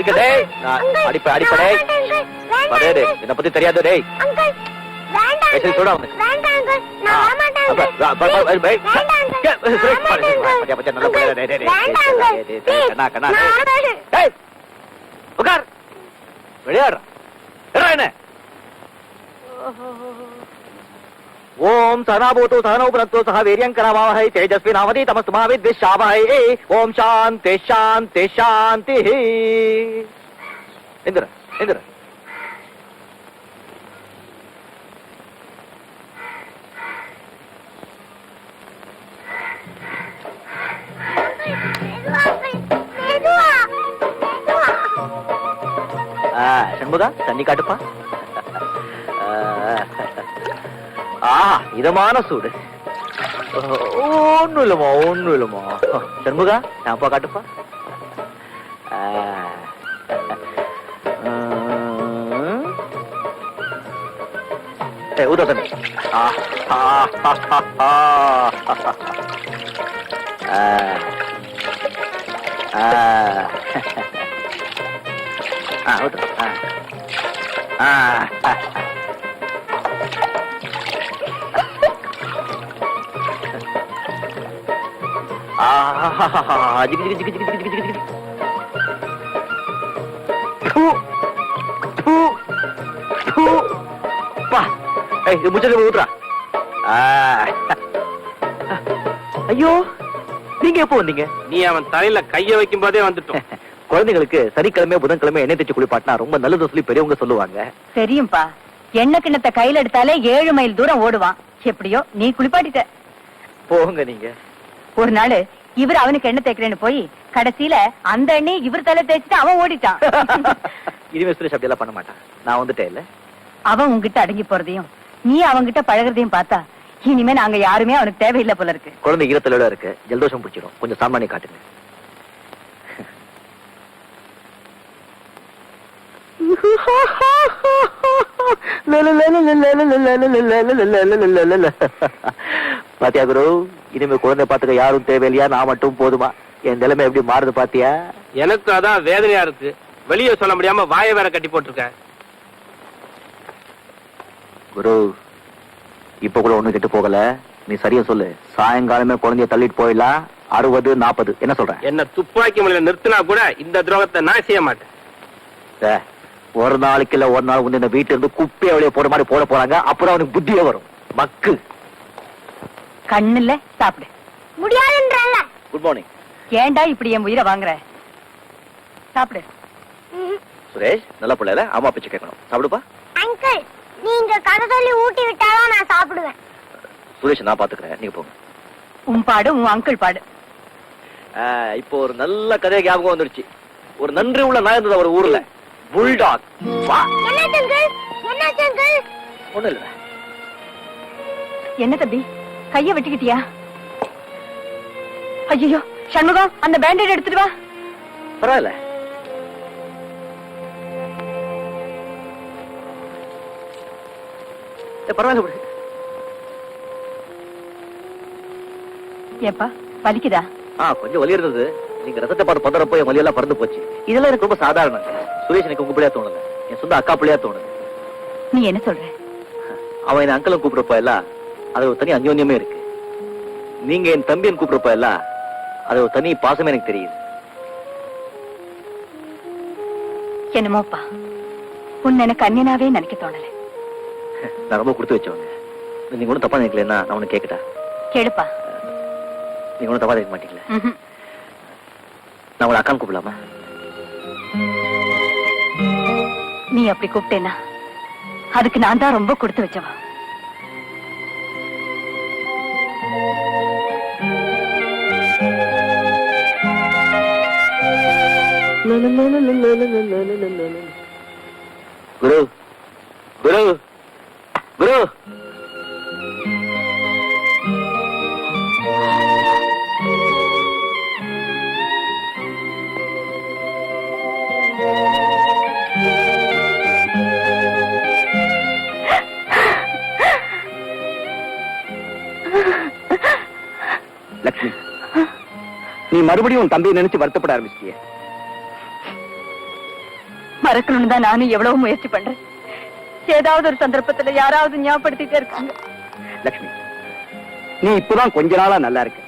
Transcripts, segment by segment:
அடிக்க டேய். அடிப்ப அடிப்படே. பரேடு என்ன பத்தி தெரியாது டேய். அங்கிள் வேண்டாம். ஏய் சொல்டா அவனுக்கு. வேண்டாம் அங்கிள். நான் வர மாட்டேன் அங்கிள். பச்சை நல்ல புள்ள டேய் டேய் டேய். கண்ணா டேய். உட்கார். வெளியாடுறா. எடா என்ன? ஓம் சனாபூதோ சனோபுரத்தோ சஹ வீர்யங்கரவாவஹை தேஜஸ்வினாவதீதமஸ்து மா வித்விஷாவஹை. ஓம் சாந்தி சாந்தி சாந்தி. எந்திர எந்திர. சண்முகா தண்ணி காட்டுப்பா. இதமான சூடு. ஒண்ணும் இல்லமா. சண்முகா ஷாம்பா காட்டுப்பா. ஊதா தண்ணி. ஊத்துறா. ஐயோ நீங்க எப்போ வந்தீங்க? நீ அவன் தலையில கைய வைக்கும் போதே வந்துட்டோம். குழந்தைகளுக்கு சனிக்கிழமை புதன்கிழமை எண்ணெய் தேய்ச்சி குளிப்பாட்டினா ரொம்ப நல்லது சொல்லி பெரியவங்க சொல்லுவாங்க. தெரியும்பா, எண்ணெய் கிண்ணத்தை கையில எடுத்தாலே 7 மைல் தூரம் ஓடுவான். எப்படியோ நீ குளிப்பாட்டிட்ட. போங்க நீங்க. ஒரு நாள் இவர் அவனுக்கு எண்ணெய் தேய்க்கிறேன்னு போய் கடைசியில அந்த எண்ணெய் இவர் தலை தேய்ச்சிட்டு அவன் ஓடிட்டான். இனிமே சுரேஷ் அப்படி எல்லாம் பண்ண மாட்டான். நான் வந்துட்டேன் இல்ல. அவன் உங்ககிட்ட அடங்கி போறதையும் நீ அவங்கிட்ட பழகிறதையும் பார்த்தா இனிமே நாங்க யாருமே அவனுக்கு தேவையில்லை போல இருக்கு. குழந்தை ஈரத்தலோட இருக்கு, ஜலதோஷம் பிடிச்சிடும். கொஞ்சம் சாமானிய காட்டுங்க. பாத்தியா குரு, இனிமே குழந்தை பாத்துக்க யாரும் தேவையில்லையா, நான் மட்டும் போதுமா? என் நிலைமை எப்படி மாறுது பாத்தியா? எனக்கு அதான் வேதனையா இருக்கு. வெளியே சொல்ல முடியாம வாயை வேற கட்டி போட்டிருக்க. குரு, இப்ப கூட ஒண்ணு கெட்டு போகல. நீ சரியா சொல்லு. சாயங்காலமே குழந்தைய தள்ளிட்டு போயிடலாம். 60, 40 என்ன சொல்ற? என்ன துப்பாக்கி முறையில நிறுத்தினா கூட இந்த துரோகத்தை நான் செய்ய மாட்டேன். ஒரு நாளைக்கு இல்ல ஒரு நாள் வந்து இந்த வீட்டுல இருந்து குப்பையை வெளியே போற மாதிரி போட போறாங்க. அப்புறம் அவனுக்கு புத்தியே வரும். மக்கு கண்ணுல சாப்பிடு. முடியாதுன்றாங்க. Good morning. ஏண்டா இப்படி என் உயிரை வாங்குற? சாப்பிடு. சுரேஷ் நல்ல பிள்ளைல அம்மா பிச்சை கேட்கணும். சாப்பிடுப்பா. அங்கிள் நீங்க கதை சொல்லி ஊட்டி விட்டாதான் நான் சாப்பிடுவேன். சுரேஷ் நான் பாத்துக்கிறேன், நீங்க போங்க. உன் பாடு உன் அங்கிள் பாடு. இப்போ ஒரு நல்ல கதை ஞாபகம் வந்துருச்சு. ஒரு நன்றி உள்ள நாய் இருந்தது ஒரு ஊர்ல. புல்டாக். ஒண்ணு இல்ல. என்ன தம்பி, கைய வெட்டிக்கிட்டியா? ஐயோ சண்முகம், அந்த பேண்டேட் எடுத்துட்டு வா. பரவாயில்ல. பரவாயில்ல. ஏப்பா வலிக்குதா? கொஞ்சம் வலி இருந்தது. நீங்க ரத்தத்தை பார்த்து பதறப்போ என் வலியெல்லாம் பறந்து போச்சு. இதெல்லாம் எனக்கு ரொம்ப சாதாரண. சுரேஷ் எனக்கு உங்க பிள்ளையா தோணுது, என் சொந்த அக்கா பிள்ளையா தோணுது. நீ என்ன சொல்ற? அவன் என்ன அங்கிளும் கூப்பிடுறப்ப எல்லாம் அது ஒரு தனி அந்யோன்யமே இருக்கு. நீங்க என் தம்பியன் கூப்பிடுறப்ப எல்லாம் அது ஒரு தனி பாசமே எனக்கு தெரியுது. என்னமோப்பா, உன்னை எனக்கு அந்நியனாவே நினைக்க தோணல. நான் ரொம்ப கொடுத்து வச்சவங்க. நீங்க ஒன்றும் தப்பா நினைக்கலன்னா நான் உனக்கு கேட்கட்டா? கேளுப்பா. நீங்க ஒன்றும் தப்பா நினைக்க மாட்டீங்களா? நான் உங்களை அக்கான்னு கூப்பிடலாமா? நீ அப்படி கூப்பிட்டேன்னா அதுக்கு நான் தான் ரொம்ப கொடுத்து வச்சவா. குரு குரு குரு, லட்சுமி, நீ மறுபடியும் உன் தம்பியை நினைச்சு வருத்தப்பட ஆரம்பிச்சிட்டிய. மறக்கணும்னு தான் நானும் எவ்வளவு முயற்சி பண்றேன். ஏதாவது ஒரு சந்தர்ப்பத்துல யாராவது ஞாபகப்படுத்திட்டே இருக்காங்க. லட்சுமி, நீ இப்பதான் கொஞ்ச நாளா நல்லா இருக்க.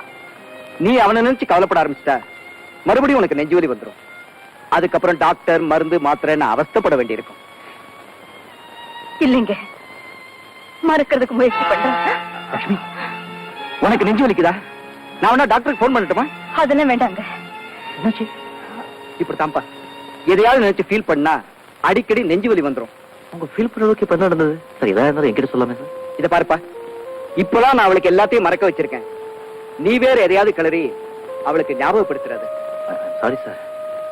நீ அவனை நினைச்சு கவலைப்பட ஆரம்பிச்சிட்டா மறுபடியும் உனக்கு நெஞ்சு வலி வந்துடும். அதுக்கப்புறம் டாக்டர், மருந்து, மாத்திரைன்னு அவஸ்தைப்பட வேண்டியிருக்கும். இல்லைங்க, மறக்கிறதுக்கு முயற்சி பண்றேன். லட்சுமி, உனக்கு நெஞ்சு வலிக்குதா? நான் வேணா டாக்டருக்கு போன் பண்ணட்டுமா? அதெல்லாம் வேண்டாங்க. என்னாச்சு? இப்படித்தான்ப்பா, எதையாவது நினைச்சு ஃபீல் பண்ணா அடிக்கடி நெஞ்சு வலி வந்துடும். உங்க ஃபீல் பண்ண அளவுக்கு இப்ப என்ன நடந்தது சார்? ஏதாவது இருந்தாலும் என்கிட்ட சொல்லாமே சார். இத பாருப்பா, இப்பதான் நான் அவளுக்கு எல்லாத்தையும் மறக்க வச்சிருக்கேன். நீ வேற எதையாவது கிளறி அவளுக்கு ஞாபகப்படுத்துறது. சாரி சார்,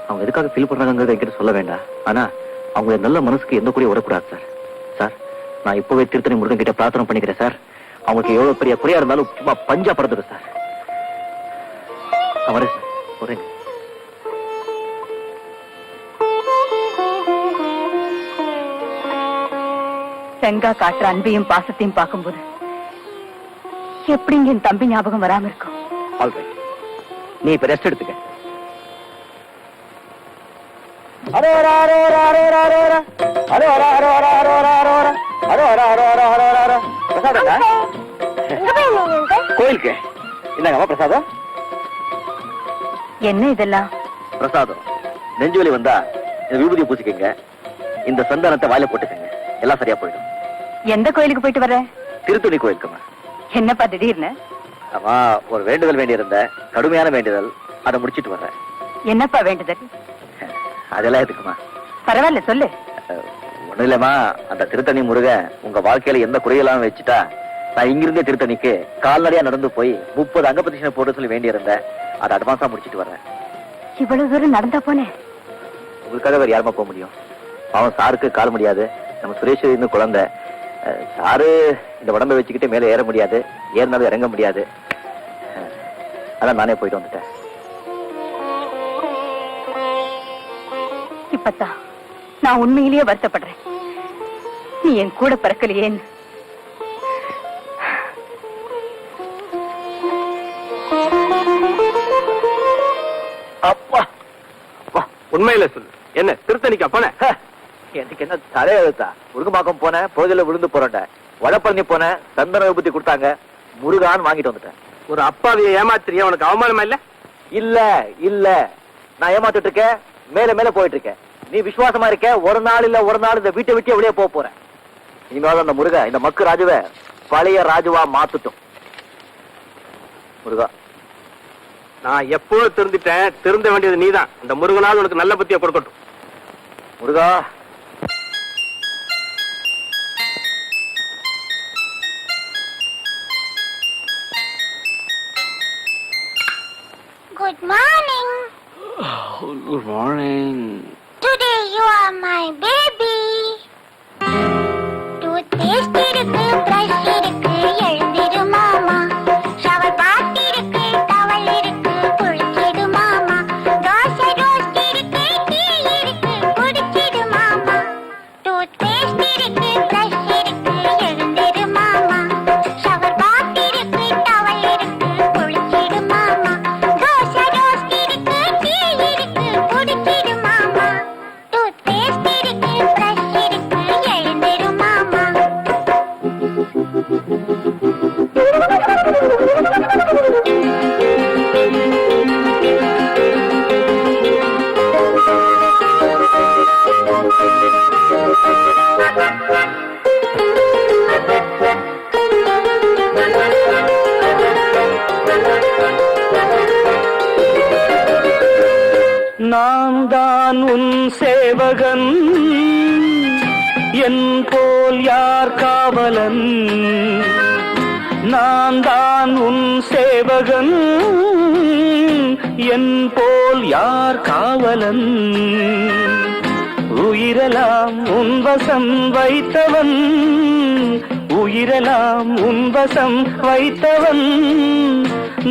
அவங்க எதுக்காக ஃபீல் பண்றாங்கிறத என்கிட்ட சொல்ல வேண்டாம். ஆனா அவங்களுடைய நல்ல மனசுக்கு எந்த கூடிய விடக்கூடாது சார். சார், நான் இப்பவே திருத்தணி முருகன் கிட்ட பிரார்த்தனை பண்ணிக்கிறேன் சார். அவங்களுக்கு எவ்வளவு பெரிய குறையா இருந்தாலும் சும்மா பஞ்சா பறந்துடும் சார். அவரே சார் ஒரேங்க. செங்கா காட்டுற அன்பையும் பாசத்தையும் பார்க்கும்போது எப்படிங்க என் தம்பி ஞாபகம் வராம இருக்கும்? ஆல்ரைட், நீ இப்ப ரெஸ்ட் எடுத்துக்க. கோயிலுக்கு என்னங்க பிரசாதம்? என்ன இதெல்லாம்? பிரசாதம். நெஞ்சு வலி வந்தா இந்த விபூதியை பூசிக்கங்க, இந்த சந்தனத்தை வாயில போட்டுக்கங்க, எல்லாம் சரியா போயிடும். எந்த கோயிலுக்கு போயிட்டு வர? திருத்துணி கோயிலுக்குமா? என்னப்பா திடீர்னு? ஆமா, ஒரு வேண்டுதல் வேண்டியிருந்த, கடுமையான வேண்டுதல். அதை முடிச்சிட்டு வர்றேன். என்னப்பா வேண்டுதல்? அதெல்லாம் எதுக்குமா? பரவாயில்ல, சொல்லு. ஒண்ணும் இல்லம்மா, அந்த திருத்தணி முருகன் உங்க வாழ்க்கையில எந்த குறையெல்லாம் வச்சுட்டா நான் இங்கிருந்தே திருத்தணிக்கு கால்நடையா நடந்து போய் 30 அங்க பிரதட்சணை போட சொல்லி வேண்டியிருந்தேன். அதை அட்வான்ஸா முடிச்சிட்டு வர்றேன். இவ்வளவு தூரம் நடந்தா போனேன். உங்களுக்காக வேற யாருமா போக முடியும்? அவன் சாருக்கு கால் முடியாது, நம்ம சுரேஷ் இன்னும் குழந்தை. சாரு இந்த உடம்பை வச்சுக்கிட்டு மேல ஏற முடியாது, ஏறினாலும் இறங்க முடியாது. அதான் நானே போயிட்டு வந்துட்டேன். இப்பத்தான் நான் உண்மையிலேயே வருத்தப்படுறேன். நீ என் கூட பிறக்கலையேன்னு. அப்பா, உண்மையில சொல்லு, என்ன திருத்தணிக்கா போன? எனக்கு என்ன தலையெழுத்தா? முருகமாக்கம் போனேன், பொழுதுல விழுந்து போறேன். வடப்பழனி போனேன், சந்தன விபூதி கொடுத்தாங்க, முருகான்னு வாங்கிட்டு வந்துட்டேன். ஒரு அப்பாவிய ஏமாத்திரியா? உனக்கு அவமானமா இல்ல? இல்ல இல்ல, நான் ஏமாத்திட்டு இருக்கேன், மேல மேல போயிட்டு இருக்கேன். நீ விசுவாசமா இருக்க, ஒரு நாள் இல்ல ஒரு நாள் இந்த வீட்டை விட்டு வெளியே போறேன். இனிமேல் அந்த முருக இந்த மக்கு ராஜுவை பழைய ராஜுவா மாத்துட்டும். முருகா, நான் எப்போ திருந்திட்டேன், திருந்த வேண்டியது நீதான். இந்த முருகனாவது உனக்கு நல்ல புத்தியை கொடுக்கட்டும். முருகா. Good morning. Good morning. Today you are my baby. Toothpaste இருக்கு, brush இருக்கு, எழுந்திரு மாமா. Shower bath இருக்கு, towel இருக்கு, குளிச்சிடு மாமா. தோசை roast இருக்கு, tea இருக்கு, குடிச்சிடு மாமா. Toothpaste இருக்கு, brush இருக்கு, எழுந்திரு மாமா. Shower bath இருக்கு, towel இருக்கு, குளிச்சிடு மாமா. தோசை roast இருக்கு, tea இருக்கு, குடிச்சிடு மாமா. Toothpaste இருக்கு, brush இருக்கு, எழுந்திரு மாமா. நான் தான் உன் சேவகன், என் போல் யார் காவலன்? நான் தான் உன் சேவகன், என் போல் யார் காவலன்? உயிரெல்லாம் உன் வசம் வைத்தவன், உயிரெல்லாம் உன் வசம் வைத்தவன்.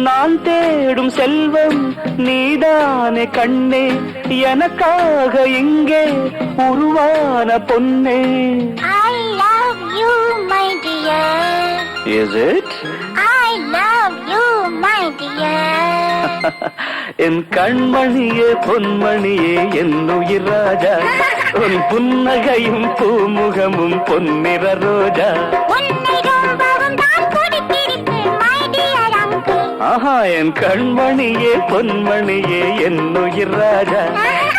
நான் தேடும் செல்வம் நீதானே கண்ணே, எனக்காக இங்கே உருவான பொன்னே. I love you, my dear. Is it? I love you, my dear. என் கண்மணியே பொன்மணியே என் உயிர் ராஜா. உன் புன்னகையும் பூமுகமும் பொன்னிற ரோஜா. உன்னை ரொம்பவும் தான் பிடித்திருக்கு my dear uncle. ஆஹா என் கண்மணியே பொன்மணியே என் உயிர் ராஜா.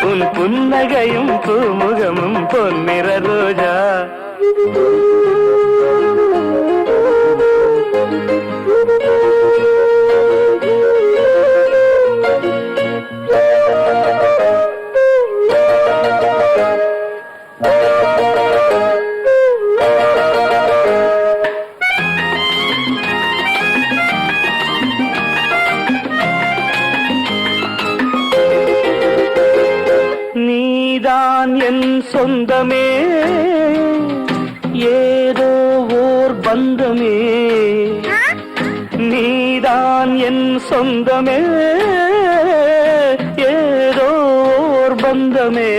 உன் புன்னகையும் பூமுகமும் பொன்னிற ரோஜா. நீதான் என் சொந்தமே ஏதோ ஓர் பந்தமே. நீதான் என் சொந்தமே ஏதோ ஓர் பந்தமே.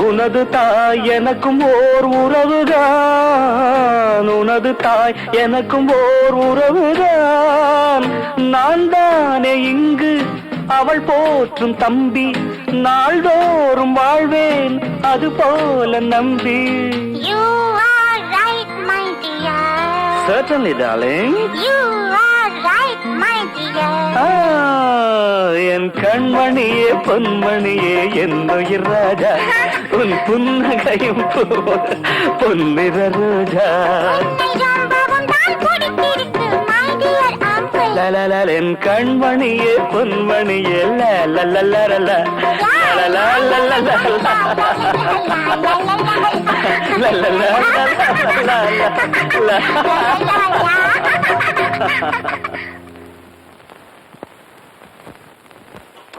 உனது தாய் எனக்கும் ஓர் உறவுதான். உனது தாய் எனக்கும் ஓர் உறவுதான். நான் தானே இங்கு அவள் போற்றும் தம்பி. நாள்தோறும் வாழ்வேன் அது போல நம்பி. You are right, my dear. Certainly, darling. You are right, my dear. என் கண்மணியே பொன்மணியே என் உயிர் ராஜா. உன் புன்னகையும் பொன்னிற ரோஜா. உன்னை ரொம்பவும் தான் பிடித்திருக்கு my dear uncle. லலலல என் கண்மணியே பொன்மணியே லலலலலல.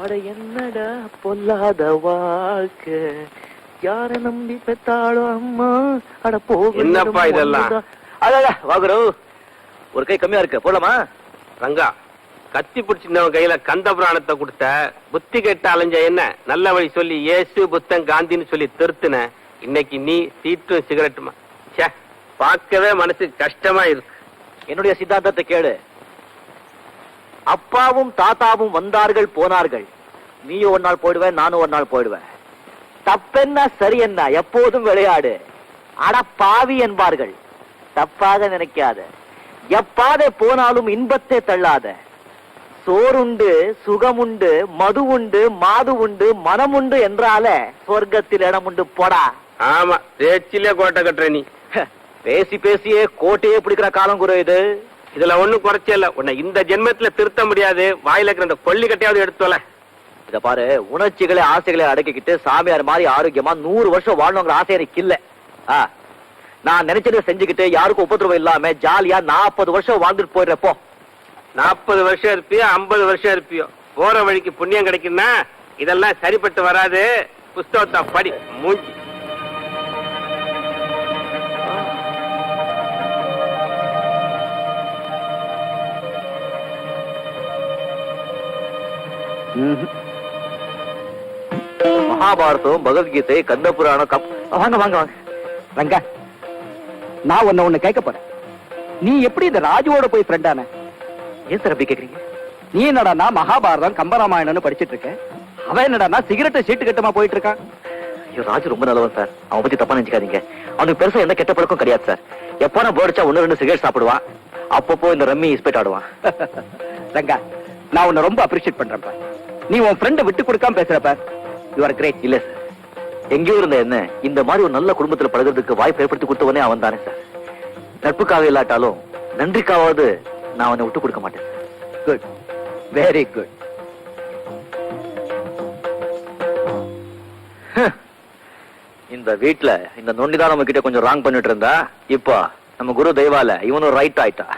அட என்னடா பொல்லாத வாழ்க்கை, யார நம்பி பெத்தாளோ அம்மா. அட போக என்னப்பா இதெல்லாம்? அடடா வாகுரு, ஒரு கை கம்மியா இருக்கு, போலாமா? ரங்கா, கத்தி பிடிச்சிருந்தவன் கையில கந்த புராணத்தை கொடுத்த, புத்தி கெட்ட அலைஞ்ச என்ன நல்ல வழி சொல்லி இயேசு புத்தன் காந்தின்னு சொல்லி திருத்துன. இன்னைக்கு நீ சீட்டும் சிகரெட்டுமா? ச்சே, பார்க்கவே மனசுக்கு கஷ்டமா இருக்கு. என்னுடைய சித்தாந்தத்தை கேளு. அப்பாவும் தாத்தாவும் வந்தார்கள் போனார்கள். நீயும் ஒரு நாள் போயிடுவேன், நானும் ஒரு நாள் போயிடுவேன். தப்பென்ன சரி என்ன, எப்போதும் விளையாடு. அட பாவி என்பார்கள், தப்பாக நினைக்காத. எப்பாதை போனாலும் இன்பத்தை தள்ளாத. சோறுண்டு சுகமுண்டு மது உண்டு மாது உண்டு மனமுண்டு என்றால சொர்க்கத்தில் இடம் உண்டு போடா. ஆமா, பேச்சிலே கோட்டை கட்டுற நீ. பேசி பேசியே கோட்டையே பிடிக்கிற காலம் குரு இது. இதுல ஒண்ணும் குறைச்சே இல்ல. உன்னை இந்த ஜென்மத்துல திருத்த முடியாது. வாயில இருக்கிற அந்த கொல்லி கட்டையாவது எடுத்துவல. இத பாரு, உணர்ச்சிகளை ஆசைகளை அடக்கிக்கிட்டு சாமியார் மாதிரி ஆரோக்கியமா 100 வருஷம் வாழணுங்கிற ஆசை எனக்கு இல்ல. நான் நினைச்சதை செஞ்சுக்கிட்டு யாருக்கும் உபதிரவம் இல்லாம ஜாலியா 40 வருஷம் வாழ்ந்துட்டு போயிடுறப்போ. 40 வருஷம் இருப்பியோ 50 வருஷம் இருப்பியோ, போற வழிக்கு புண்ணியம் கிடைக்குன்னா இதெல்லாம் சரிப்பட்டு வராது. புஸ்தகத்தை படி மூஞ்சி. மகாபாரதம் பகவத்கீதை கந்த புராணம் வாங்க வாங்க வாங்க. ரங்கா, நான் ஒண்ணு கேட்க போறேன். நீ எப்படி இந்த ராஜுவோட போய் ஃப்ரெண்டான? ஏன் சார் அப்படி கேக்குறீங்க? நீ என்னடானா மகாபாரதம் கம்பராமாயணம்னு படிச்சிட்டு இருக்க, அவன் என்னடானா சிகரெட்டை சீட்டு கட்டமா போயிட்டு இருக்கான். ஐயோ, ராஜு ரொம்ப நல்லவன் சார். அவன் பத்தி தப்பா நினைச்சுக்காதீங்க. அவனுக்கு பெருசா எந்த கெட்ட பழக்கம் கிடையாது சார். எப்போ நான் போடிச்சா 1-2 சிகரெட் சாப்பிடுவான். அப்பப்போ இந்த ரம்மி இஸ்பெட் ஆடுவான். ரங்கா, நான் உன்னை ரொம்ப அப்ரிஷியேட் பண்றேன்ப்பா. நீ உன் ஃப்ரெண்டை விட்டு கொடுக்காம பேசுறப்ப யூ ஆர் கிரேட். இல்ல சார், எங்கேயோ இருந்த என்ன இந்த மாதிரி ஒரு நல்ல குடும்பத்துல பழகிறதுக்கு வாய்ப்பு ஏற்படுத்தி கொடுத்தவனே அவன் தானே சார். நட்புக்காக இல்லாட்டாலும் நன்றிக்காவது நான் அவனை விட்டு கொடுக்க மாட்டேன். Good, very good. இந்த வீட்டுல இந்த நொண்டிதான் நம்ம கிட்ட கொஞ்சம் ராங் பண்ணிட்டு இருந்தா, இப்போ நம்ம குரு தெய்வால இவனும் ரைட் ஆயிட்டா.